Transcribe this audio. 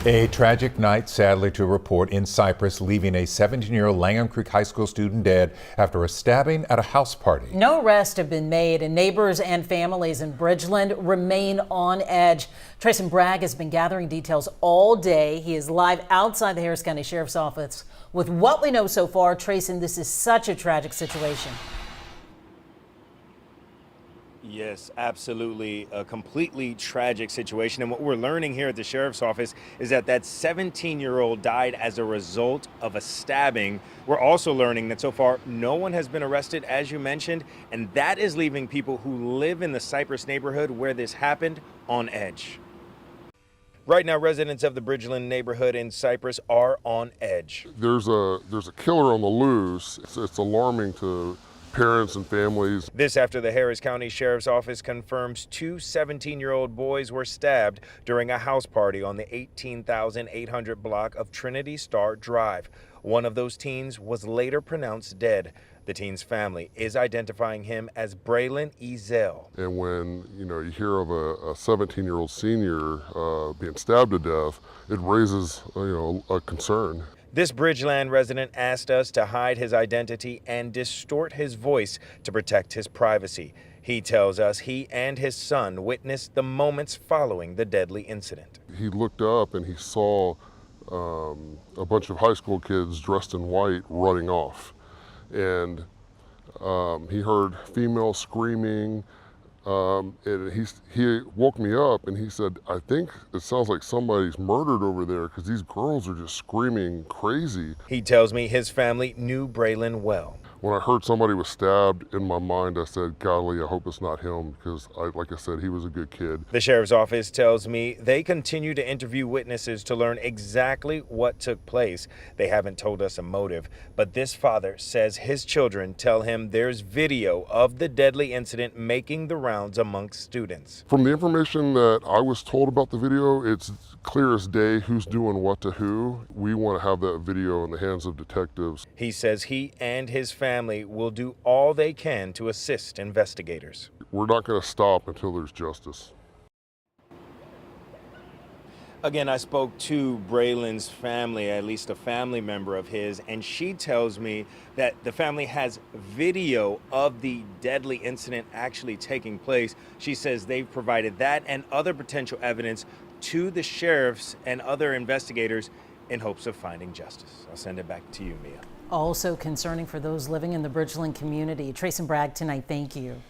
A tragic night, sadly to report, in Cypress, leaving a 17-year-old Langham Creek High School student dead after a stabbing at a house party. No arrests have been made, and neighbors and families in Bridgeland remain on edge. Trayson Bragg has been gathering details all day. He is live outside the Harris County Sheriff's Office. With what we know so far, Trayson, this is such a tragic situation. Yes, absolutely. A completely tragic situation. And what we're learning here at the Sheriff's Office is that 17-year-old died as a result of a stabbing. We're also learning that so far no one has been arrested, as you mentioned, and that is leaving people who live in the Cypress neighborhood where this happened on edge. Right now, residents of the Bridgeland neighborhood in Cypress are on edge. There's a killer on the loose. It's alarming to parents and families. This after the Harris County Sheriff's Office confirms two 17-year-old boys were stabbed during a house party on the 18,800 block of Trinity Star Drive. One of those teens was later pronounced dead. The teen's family is identifying him as Braylon Ezell. And when you hear of a 17-year-old senior being stabbed to death, it raises a concern. This Bridgeland resident asked us to hide his identity and distort his voice to protect his privacy. He tells us he and his son witnessed the moments following the deadly incident. He looked up and he saw a bunch of high school kids dressed in white running off. And he heard females screaming. And he woke me up and he said, "I think it sounds like somebody's murdered over there because these girls are just screaming crazy." He tells me his family knew Braylon well. When I heard somebody was stabbed, in my mind I said, "Golly, I hope it's not him," because like I said, he was a good kid. The Sheriff's Office tells me they continue to interview witnesses to learn exactly what took place. They haven't told us a motive, but this father says his children tell him there's video of the deadly incident making the rounds amongst students. From the information that I was told about the video, it's clear as day who's doing what to who. We want to have that video in the hands of detectives. He says he and his family will do all they can to assist investigators. We're not going to stop until there's justice. Again, I spoke to Braylon's family, at least a family member of his, and she tells me that the family has video of the deadly incident actually taking place. She says they've provided that and other potential evidence to the sheriffs and other investigators in hopes of finding justice. I'll send it back to you, Mia. Also concerning for those living in the Bridgeland community. Trayson Bragg tonight, thank you.